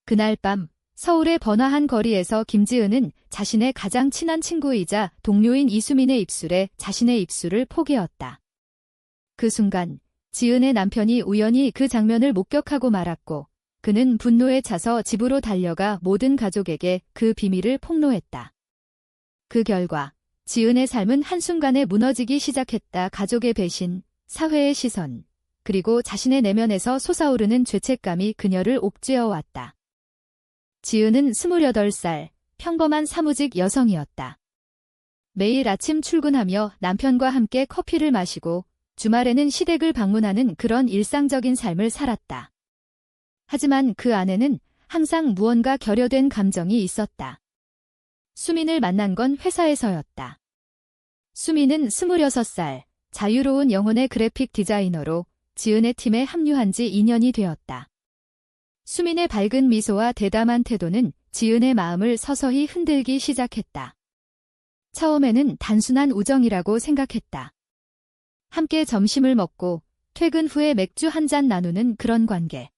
그날 밤 서울의 번화한 거리에서 김지은은 자신의 가장 친한 친구이자 동료인 이수민의 입술에 자신의 입술을 포개었다. 그 순간 지은의 남편이 우연히 그 장면을 목격하고 말았고 그는 분노에 차서 집으로 달려가 모든 가족에게 그 비밀을 폭로했다. 그 결과 지은의 삶은 한순간에 무너지기 시작했다. 가족의 배신, 사회의 시선, 그리고 자신의 내면에서 솟아오르는 죄책감이 그녀를 옥죄어 왔다. 지은은 28살, 평범한 사무직 여성이었다. 매일 아침 출근하며 남편과 함께 커피를 마시고 주말에는 시댁을 방문하는 그런 일상적인 삶을 살았다. 하지만 그 안에는 항상 무언가 결여된 감정이 있었다. 수민을 만난 건 회사에서였다. 수민은 26살, 자유로운 영혼의 그래픽 디자이너로 지은의 팀에 합류한 지 2년이 되었다. 수민의 밝은 미소와 대담한 태도는 지은의 마음을 서서히 흔들기 시작했다. 처음에는 단순한 우정이라고 생각했다. 함께 점심을 먹고 퇴근 후에 맥주 한 잔 나누는 그런 관계.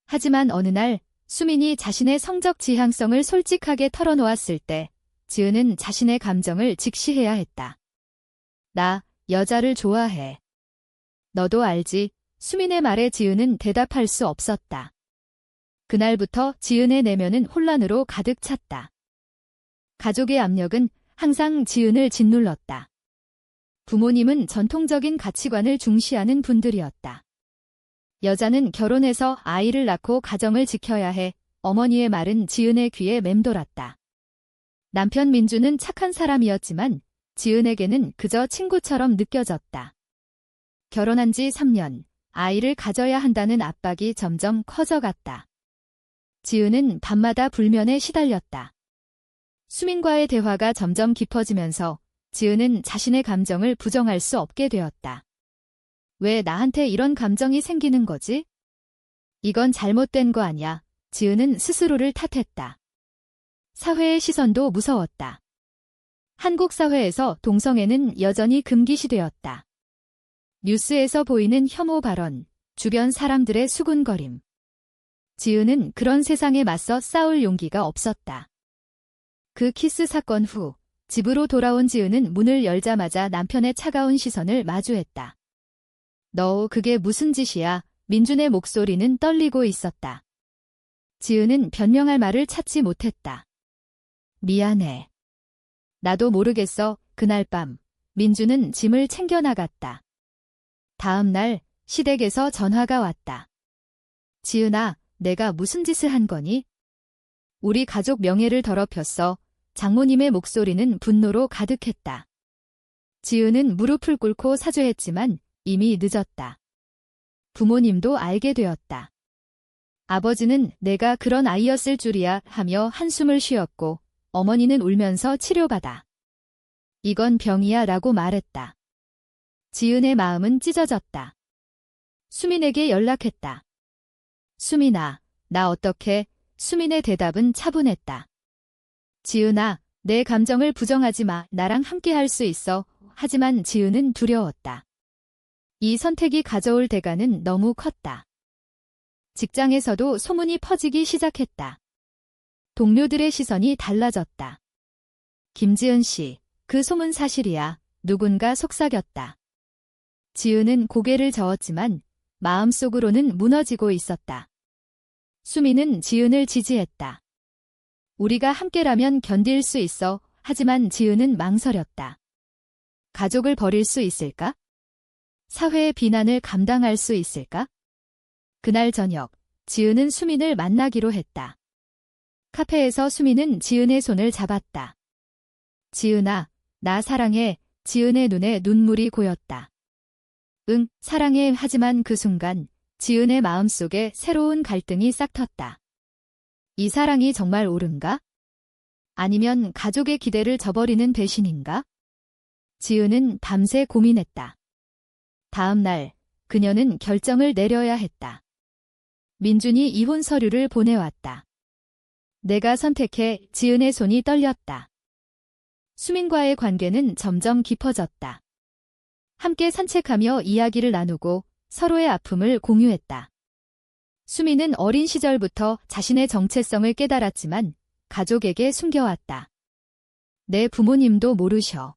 하지만 어느 날 수민이 자신의 성적 지향성을 솔직하게 털어놓았을 때 지은은 자신의 감정을 직시해야 했다. 나 여자를 좋아해. 너도 알지? 수민의 말에 지은은 대답할 수 없었다. 그날부터 지은의 내면은 혼란으로 가득 찼다. 가족의 압력은 항상 지은을 짓눌렀다. 부모님은 전통적인 가치관을 중시하는 분들이었다. 여자는 결혼해서 아이를 낳고 가정을 지켜야 해. 어머니의 말은 지은의 귀에 맴돌았다. 남편 민주는 착한 사람이었지만 지은에게는 그저 친구처럼 느껴졌다. 결혼한 지 3년, 아이를 가져야 한다는 압박이 점점 커져갔다. 지은은 밤마다 불면에 시달렸다. 수민과의 대화가 점점 깊어지면서 지은은 자신의 감정을 부정할 수 없게 되었다. 왜 나한테 이런 감정이 생기는 거지? 이건 잘못된 거 아니야. 지은은 스스로를 탓했다. 사회의 시선도 무서웠다. 한국 사회에서 동성애는 여전히 금기시되었다. 뉴스에서 보이는 혐오 발언, 주변 사람들의 수군거림. 지은은 그런 세상에 맞서 싸울 용기가 없었다. 그 키스 사건 후 집으로 돌아온 지은은 문을 열자마자 남편의 차가운 시선을 마주했다. 너 그게 무슨 짓이야? 민준의 목소리는 떨리고 있었다. 지은은 변명할 말을 찾지 못했다. 미안해. 나도 모르겠어. 그날 밤 민준은 짐을 챙겨 나갔다. 다음 날 시댁에서 전화가 왔다. 지은아, 내가 무슨 짓을 한 거니? 우리 가족 명예를 더럽혔어. 장모님의 목소리는 분노로 가득했다. 지은은 무릎을 꿇고 사죄했지만 이미 늦었다. 부모님도 알게 되었다. 아버지는 내가 그런 아이였을 줄이야 하며 한숨을 쉬었고 어머니는 울면서 치료받아. 이건 병이야 라고 말했다. 지은의 마음은 찢어졌다. 수민에게 연락했다. 수민아, 나 어떡해? 수민의 대답은 차분했다. 지은아, 내 감정을 부정하지 마. 나랑 함께 할 수 있어. 하지만 지은은 두려웠다. 이 선택이 가져올 대가는 너무 컸다. 직장에서도 소문이 퍼지기 시작했다. 동료들의 시선이 달라졌다. 김지은 씨, 그 소문 사실이야. 누군가 속삭였다. 지은은 고개를 저었지만 마음속으로는 무너지고 있었다. 수민은 지은을 지지했다. 우리가 함께라면 견딜 수 있어. 하지만 지은은 망설였다. 가족을 버릴 수 있을까? 사회의 비난을 감당할 수 있을까? 그날 저녁, 지은은 수민을 만나기로 했다. 카페에서 수민은 지은의 손을 잡았다. 지은아, 나 사랑해. 지은의 눈에 눈물이 고였다. 응, 사랑해. 하지만 그 순간 지은의 마음속에 새로운 갈등이 싹 텄다. 이 사랑이 정말 옳은가? 아니면 가족의 기대를 저버리는 배신인가? 지은은 밤새 고민했다. 다음 날 그녀는 결정을 내려야 했다. 민준이 이혼 서류를 보내왔다. 내가 선택해. 지은의 손이 떨렸다. 수민과의 관계는 점점 깊어졌다. 함께 산책하며 이야기를 나누고 서로의 아픔을 공유했다. 수미는 어린 시절부터 자신의 정체성을 깨달았지만 가족에게 숨겨왔다. 내 부모님도 모르셔.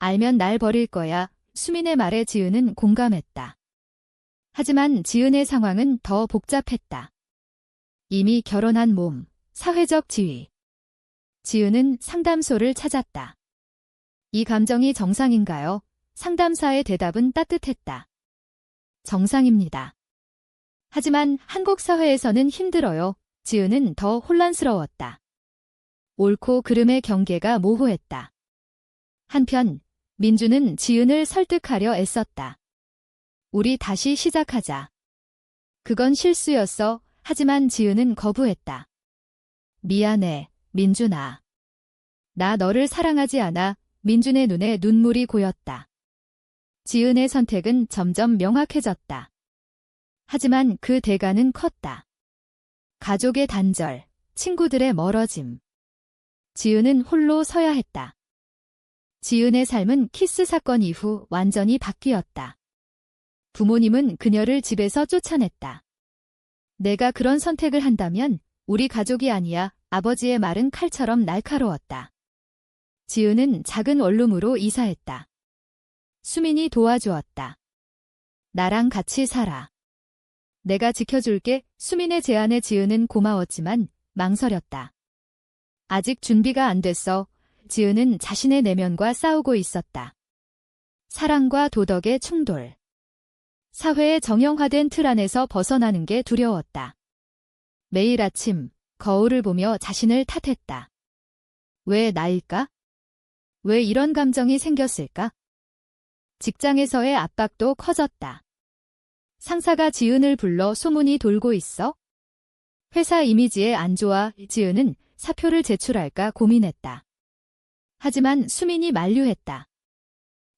알면 날 버릴 거야. 수민의 말에 지은은 공감했다. 하지만 지은의 상황은 더 복잡했다. 이미 결혼한 몸, 사회적 지위. 지은은 상담소를 찾았다. 이 감정이 정상인가요? 상담사의 대답은 따뜻했다. 정상입니다. 하지만 한국 사회에서는 힘들어요. 지은은 더 혼란스러웠다. 옳고 그름의 경계가 모호했다. 한편 민주는 지은을 설득하려 애썼다. 우리 다시 시작하자. 그건 실수였어. 하지만 지은은 거부했다. 미안해, 민준아. 나 너를 사랑하지 않아. 민준의 눈에 눈물이 고였다. 지은의 선택은 점점 명확해졌다. 하지만 그 대가는 컸다. 가족의 단절, 친구들의 멀어짐. 지은은 홀로 서야 했다. 지은의 삶은 키스 사건 이후 완전히 바뀌었다. 부모님은 그녀를 집에서 쫓아냈다. 내가 그런 선택을 한다면 우리 가족이 아니야. 아버지의 말은 칼처럼 날카로웠다. 지은은 작은 원룸으로 이사했다. 수민이 도와주었다. 나랑 같이 살아. 내가 지켜줄게. 수민의 제안에 지은은 고마웠지만 망설였다. 아직 준비가 안 됐어. 지은은 자신의 내면과 싸우고 있었다. 사랑과 도덕의 충돌. 사회의 정형화된 틀 안에서 벗어나는 게 두려웠다. 매일 아침 거울을 보며 자신을 탓했다. 왜 나일까? 왜 이런 감정이 생겼을까? 직장에서의 압박도 커졌다. 상사가 지은을 불러 소문이 돌고 있어? 회사 이미지에 안 좋아. 지은은 사표를 제출할까 고민했다. 하지만 수민이 만류했다.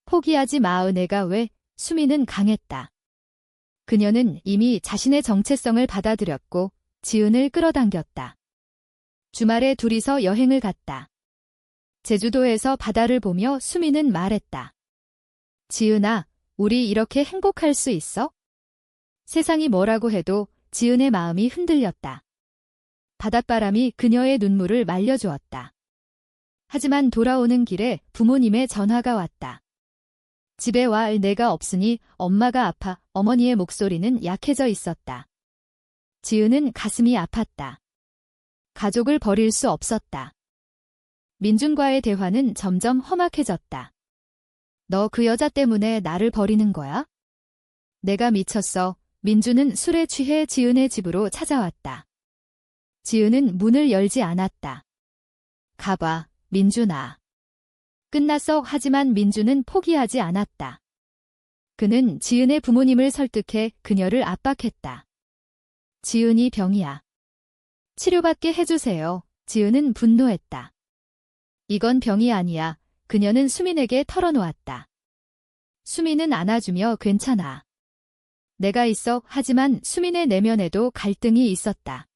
포기하지 마. 은혜가 왜? 수민은 강했다. 그녀는 이미 자신의 정체성을 받아들였고 지은을 끌어당겼다. 주말에 둘이서 여행을 갔다. 제주도에서 바다를 보며 수민은 말했다. 지은아, 우리 이렇게 행복할 수 있어? 세상이 뭐라고 해도 지은의 마음이 흔들렸다. 바닷바람이 그녀의 눈물을 말려주었다. 하지만 돌아오는 길에 부모님의 전화가 왔다. 집에 와. 내가 없으니 엄마가 아파. 어머니의 목소리는 약해져 있었다. 지은은 가슴이 아팠다. 가족을 버릴 수 없었다. 민준과의 대화는 점점 험악해졌다. 너 그 여자 때문에 나를 버리는 거야? 내가 미쳤어. 민준은 술에 취해 지은의 집으로 찾아왔다. 지은은 문을 열지 않았다. 가봐, 민준아. 끝났어. 하지만 민준은 포기하지 않았다. 그는 지은의 부모님을 설득해 그녀를 압박했다. 지은이 병이야. 치료받게 해주세요. 지은은 분노했다. 이건 병이 아니야. 그녀는 수민에게 털어놓았다. 수민은 안아주며 괜찮아. 내가 있어. 하지만 수민의 내면에도 갈등이 있었다.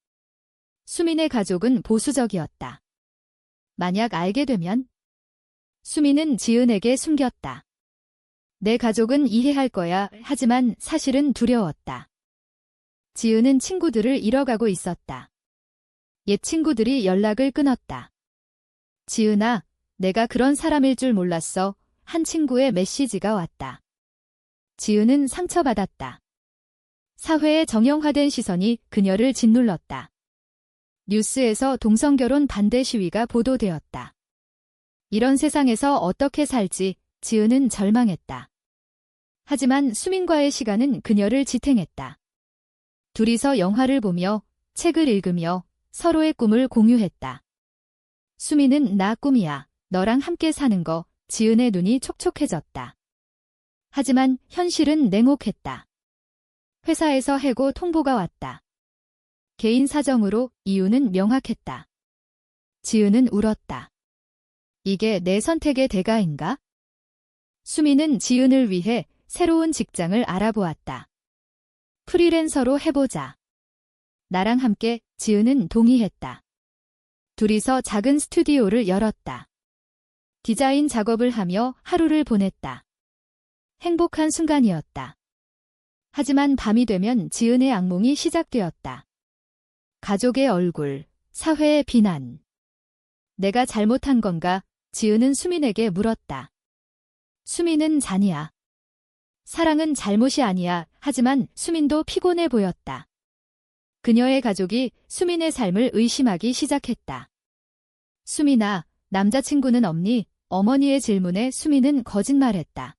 수민의 가족은 보수적이었다. 만약 알게 되면? 수민은 지은에게 숨겼다. 내 가족은 이해할 거야. 하지만 사실은 두려웠다. 지은은 친구들을 잃어가고 있었다. 옛 친구들이 연락을 끊었다. 지은아, 내가 그런 사람일 줄 몰랐어. 한 친구의 메시지가 왔다. 지은은 상처받았다. 사회의 정형화된 시선이 그녀를 짓눌렀다. 뉴스에서 동성결혼 반대 시위가 보도되었다. 이런 세상에서 어떻게 살지 지은은 절망했다. 하지만 수민과의 시간은 그녀를 지탱했다. 둘이서 영화를 보며 책을 읽으며 서로의 꿈을 공유했다. 수민은 나 꿈이야. 너랑 함께 사는 거. 지은의 눈이 촉촉해졌다. 하지만 현실은 냉혹했다. 회사에서 해고 통보가 왔다. 개인 사정으로 이유는 명확했다. 지은은 울었다. 이게 내 선택의 대가인가? 수민은 지은을 위해 새로운 직장을 알아보았다. 프리랜서로 해보자. 나랑 함께. 지은은 동의했다. 둘이서 작은 스튜디오를 열었다. 디자인 작업을 하며 하루를 보냈다. 행복한 순간이었다. 하지만 밤이 되면 지은의 악몽이 시작되었다. 가족의 얼굴, 사회의 비난. 내가 잘못한 건가? 지은은 수민에게 물었다. 수민은 잔이야. 사랑은 잘못이 아니야. 하지만 수민도 피곤해 보였다. 그녀의 가족이 수민의 삶을 의심하기 시작했다. 수민아, 남자친구는 없니? 어머니의 질문에 수민은 거짓말했다.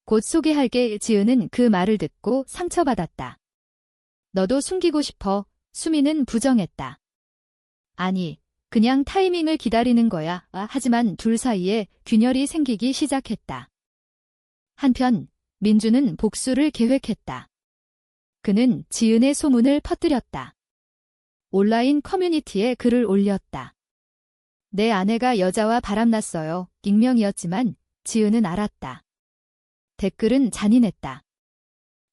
곧 소개할게. 지은은 그 말을 듣고 상처받았다. 너도 숨기고 싶어? 수민은 부정했다. 아니, 그냥 타이밍을 기다리는 거야. 하지만 둘 사이에 균열이 생기기 시작했다. 한편 민주는 복수를 계획했다. 그는 지은의 소문을 퍼뜨렸다. 온라인 커뮤니티에 글을 올렸다. 내 아내가 여자와 바람났어요. 익명이었지만 지은은 알았다. 댓글은 잔인했다.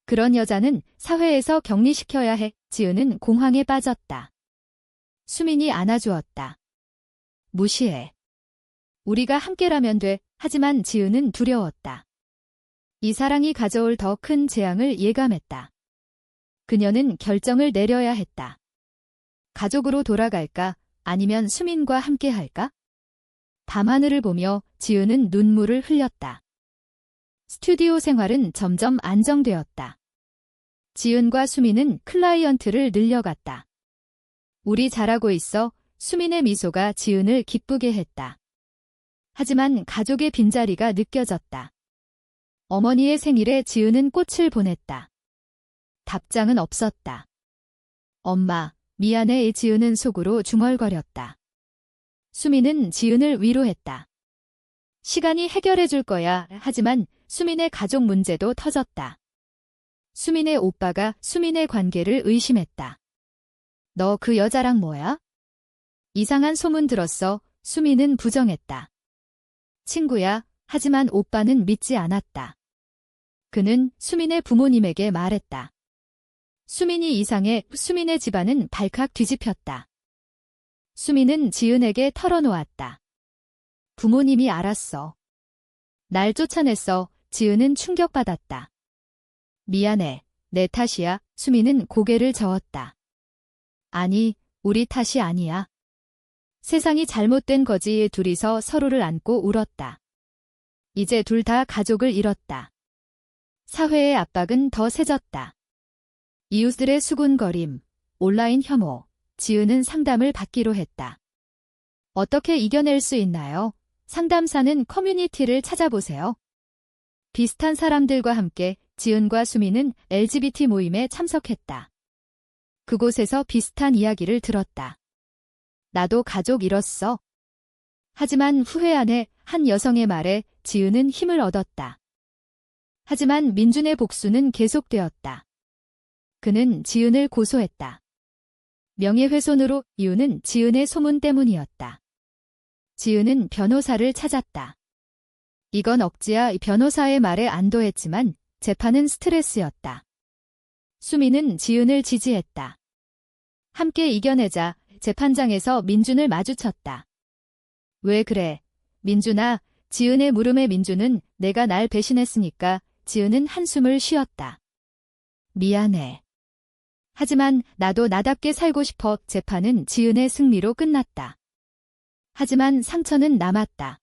그런 여자는 사회에서 격리시켜야 해. 지은은 공황에 빠졌다. 수민이 안아주었다. 무시해. 우리가 함께라면 돼. 하지만 지은은 두려웠다. 이 사랑이 가져올 더 큰 재앙을 예감했다. 그녀는 결정을 내려야 했다. 가족으로 돌아갈까? 아니면 수민과 함께할까? 밤하늘을 보며 지은은 눈물을 흘렸다. 스튜디오 생활은 점점 안정되었다. 지은과 수민은 클라이언트를 늘려갔다. 우리 잘하고 있어. 수민의 미소가 지은을 기쁘게 했다. 하지만 가족의 빈자리가 느껴졌다. 어머니의 생일에 지은은 꽃을 보냈다. 답장은 없었다. 엄마, 미안해. 지은은 속으로 중얼거렸다. 수민은 지은을 위로했다. 시간이 해결해 줄 거야. 하지만 수민의 가족 문제도 터졌다. 수민의 오빠가 수민의 관계를 의심했다. 너 그 여자랑 뭐야? 이상한 소문 들었어. 수민은 부정했다. 친구야. 하지만 오빠는 믿지 않았다. 그는 수민의 부모님에게 말했다. 수민이 이상해. 수민의 집안은 발칵 뒤집혔다. 수민은 지은에게 털어놓았다. 부모님이 알았어. 날 쫓아냈어. 지은은 충격받았다. 미안해. 내 탓이야. 수민은 고개를 저었다. 아니, 우리 탓이 아니야. 세상이 잘못된 거지. 둘이서 서로를 안고 울었다. 이제 둘 다 가족을 잃었다. 사회의 압박은 더 세졌다. 이웃들의 수군거림, 온라인 혐오, 지은은 상담을 받기로 했다. 어떻게 이겨낼 수 있나요? 상담사는 커뮤니티를 찾아보세요. 비슷한 사람들과 함께 지은과 수민은 LGBT 모임에 참석했다. 그곳에서 비슷한 이야기를 들었다. 나도 가족 잃었어. 하지만 후회 안 해. 한 여성의 말에 지은은 힘을 얻었다. 하지만 민준의 복수는 계속되었다. 그는 지은을 고소했다. 명예훼손으로. 이유는 지은의 소문 때문이었다. 지은은 변호사를 찾았다. 이건 억지야. 변호사의 말에 안도했지만 재판은 스트레스였다. 수민은 지은을 지지했다. 함께 이겨내자. 재판장에서 민준을 마주쳤다. 왜 그래? 민준아. 지은의 물음에 민준은 내가 날 배신했으니까. 지은은 한숨을 쉬었다. 미안해. 하지만 나도 나답게 살고 싶어. 재판은 지은의 승리로 끝났다. 하지만 상처는 남았다.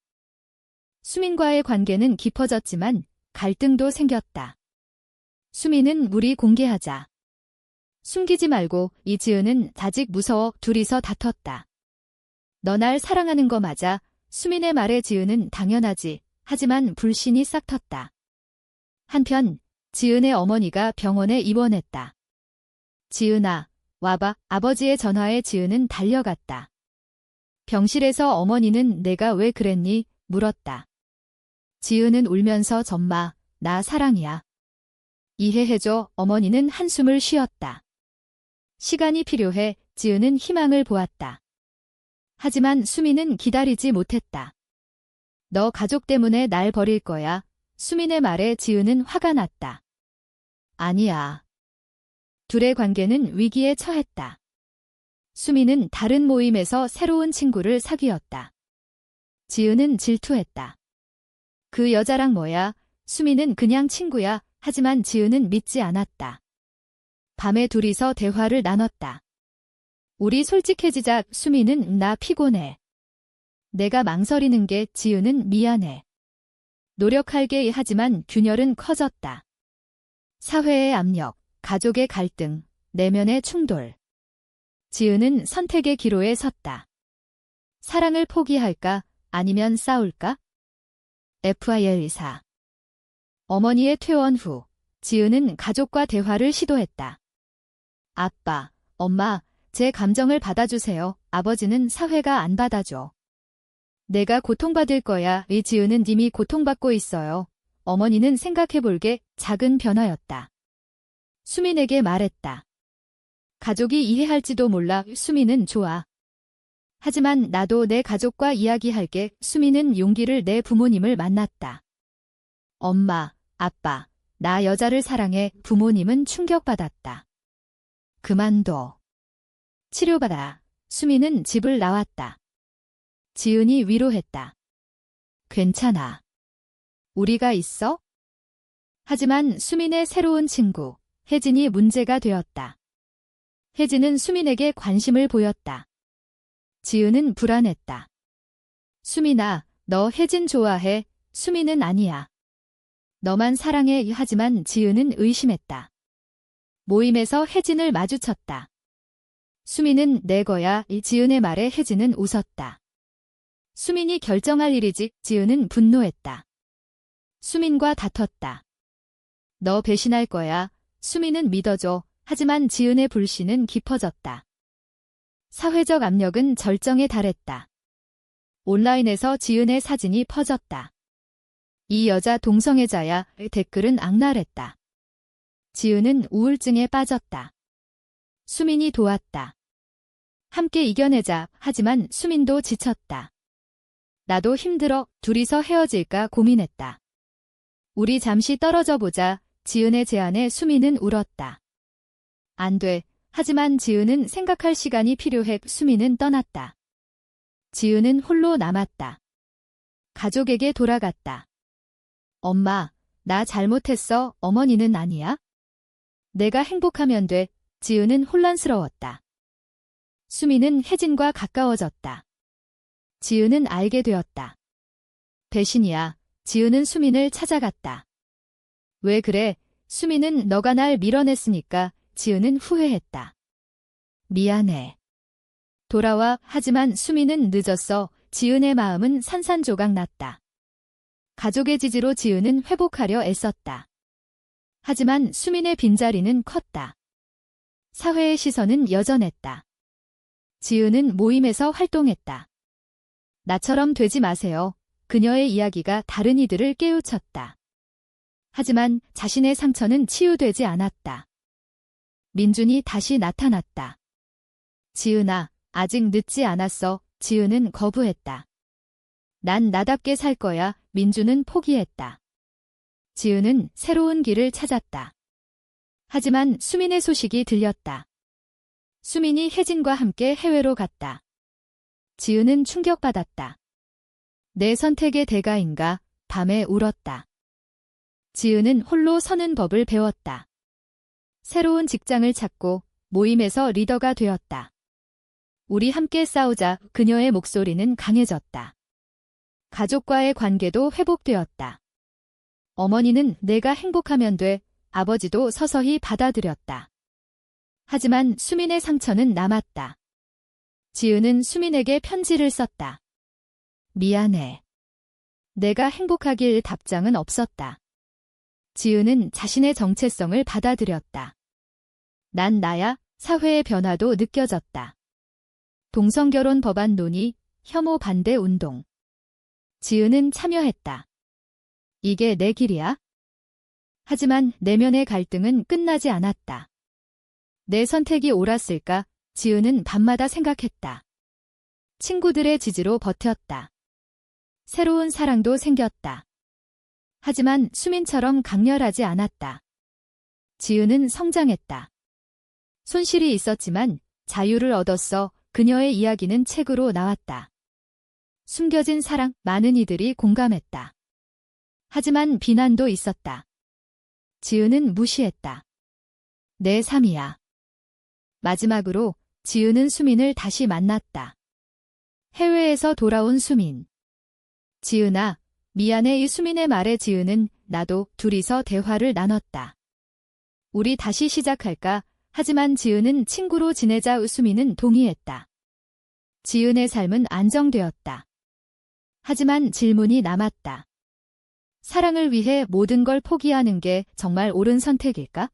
수민과의 관계는 깊어졌지만 갈등도 생겼다. 수민은 우리 공개하자. 숨기지 말고. 이지은은 아직 무서워. 둘이서 다퉜다. 너 날 사랑하는 거 맞아? 수민의 말에 지은은 당연하지. 하지만 불신이 싹 텄다. 한편 지은의 어머니가 병원에 입원했다. 지은아, 와봐. 아버지의 전화에 지은은 달려갔다. 병실에서 어머니는 내가 왜 그랬니? 물었다. 지은은 울면서 점마, 나 사랑이야. 이해해줘. 어머니는 한숨을 쉬었다. 시간이 필요해. 지은은 희망을 보았다. 하지만 수민은 기다리지 못했다. 너 가족 때문에 날 버릴 거야. 수민의 말에 지은은 화가 났다. 아니야. 둘의 관계는 위기에 처했다. 수민은 다른 모임에서 새로운 친구를 사귀었다. 지은은 질투했다. 그 여자랑 뭐야? 수민은 그냥 친구야. 하지만 지은은 믿지 않았다. 밤에 둘이서 대화를 나눴다. 우리 솔직해지자. 수미는 나 피곤해. 내가 망설이는 게 지은은 미안해. 노력할게. 하지만 균열은 커졌다. 사회의 압력, 가족의 갈등, 내면의 충돌. 지은은 선택의 기로에 섰다. 사랑을 포기할까? 아니면 싸울까? FIL 24. 어머니의 퇴원 후, 지은은 가족과 대화를 시도했다. 아빠, 엄마, 제 감정을 받아주세요. 아버지는 사회가 안 받아줘. 내가 고통받을 거야. 이 지은은 이미 고통받고 있어요. 어머니는 생각해볼게. 작은 변화였다. 수민에게 말했다. 가족이 이해할지도 몰라. 수민은 좋아. 하지만 나도 내 가족과 이야기할게. 수민은 용기를 내 부모님을 만났다. 엄마, 아빠, 나 여자를 사랑해. 부모님은 충격받았다. 그만둬. 치료받아. 수민은 집을 나왔다. 지은이 위로했다. 괜찮아. 우리가 있어? 하지만 수민의 새로운 친구, 혜진이 문제가 되었다. 혜진은 수민에게 관심을 보였다. 지은은 불안했다. 수민아, 너 혜진 좋아해? 수민은 아니야. 너만 사랑해. 하지만 지은은 의심했다. 모임에서 혜진을 마주쳤다. 수민은 내 거야. 이 지은의 말에 혜진은 웃었다. 수민이 결정할 일이지. 지은은 분노했다. 수민과 다퉜다. 너 배신할 거야. 수민은 믿어줘. 하지만 지은의 불신은 깊어졌다. 사회적 압력은 절정에 달했다. 온라인에서 지은의 사진이 퍼졌다. 이 여자 동성애자야. 댓글은 악랄했다. 지은은 우울증에 빠졌다. 수민이 도왔다. 함께 이겨내자. 하지만 수민도 지쳤다. 나도 힘들어. 둘이서 헤어질까 고민했다. 우리 잠시 떨어져 보자. 지은의 제안에 수민은 울었다. 안 돼. 하지만 지은은 생각할 시간이 필요해. 수민은 떠났다. 지은은 홀로 남았다. 가족에게 돌아갔다. 엄마, 나 잘못했어. 어머니는 아니야? 내가 행복하면 돼. 지은은 혼란스러웠다. 수민은 혜진과 가까워졌다. 지은은 알게 되었다. 배신이야. 지은은 수민을 찾아갔다. 왜 그래? 수민은 너가 날 밀어냈으니까. 지은은 후회했다. 미안해. 돌아와. 하지만 수민은 늦었어. 지은의 마음은 산산조각 났다. 가족의 지지로 지은은 회복하려 애썼다. 하지만 수민의 빈자리는 컸다. 사회의 시선은 여전했다. 지은은 모임에서 활동했다. 나처럼 되지 마세요. 그녀의 이야기가 다른 이들을 깨우쳤다. 하지만 자신의 상처는 치유되지 않았다. 민준이 다시 나타났다. 지은아, 아직 늦지 않았어. 지은은 거부했다. 난 나답게 살 거야. 민준은 포기했다. 지은은 새로운 길을 찾았다. 하지만 수민의 소식이 들렸다. 수민이 혜진과 함께 해외로 갔다. 지은은 충격받았다. 내 선택의 대가인가? 밤에 울었다. 지은은 홀로 서는 법을 배웠다. 새로운 직장을 찾고 모임에서 리더가 되었다. 우리 함께 싸우자. 그녀의 목소리는 강해졌다. 가족과의 관계도 회복되었다. 어머니는 내가 행복하면 돼. 아버지도 서서히 받아들였다. 하지만 수민의 상처는 남았다. 지은은 수민에게 편지를 썼다. 미안해. 내가 행복하길. 답장은 없었다. 지은은 자신의 정체성을 받아들였다. 난 나야. 사회의 변화도 느껴졌다. 동성결혼 법안 논의, 혐오 반대 운동. 지은은 참여했다. 이게 내 길이야? 하지만 내면의 갈등은 끝나지 않았다. 내 선택이 옳았을까? 지은은 밤마다 생각했다. 친구들의 지지로 버텼다. 새로운 사랑도 생겼다. 하지만 수민처럼 강렬하지 않았다. 지은은 성장했다. 손실이 있었지만 자유를 얻었어. 그녀의 이야기는 책으로 나왔다. 숨겨진 사랑, 많은 이들이 공감했다. 하지만 비난도 있었다. 지은은 무시했다. 내 삶이야. 마지막으로 지은은 수민을 다시 만났다. 해외에서 돌아온 수민. 지은아, 미안해. 이 수민의 말에 지은은 나도 둘이서 대화를 나눴다. 우리 다시 시작할까? 하지만 지은은 친구로 지내자. 수민은 동의했다. 지은의 삶은 안정되었다. 하지만 질문이 남았다. 사랑을 위해 모든 걸 포기하는 게 정말 옳은 선택일까?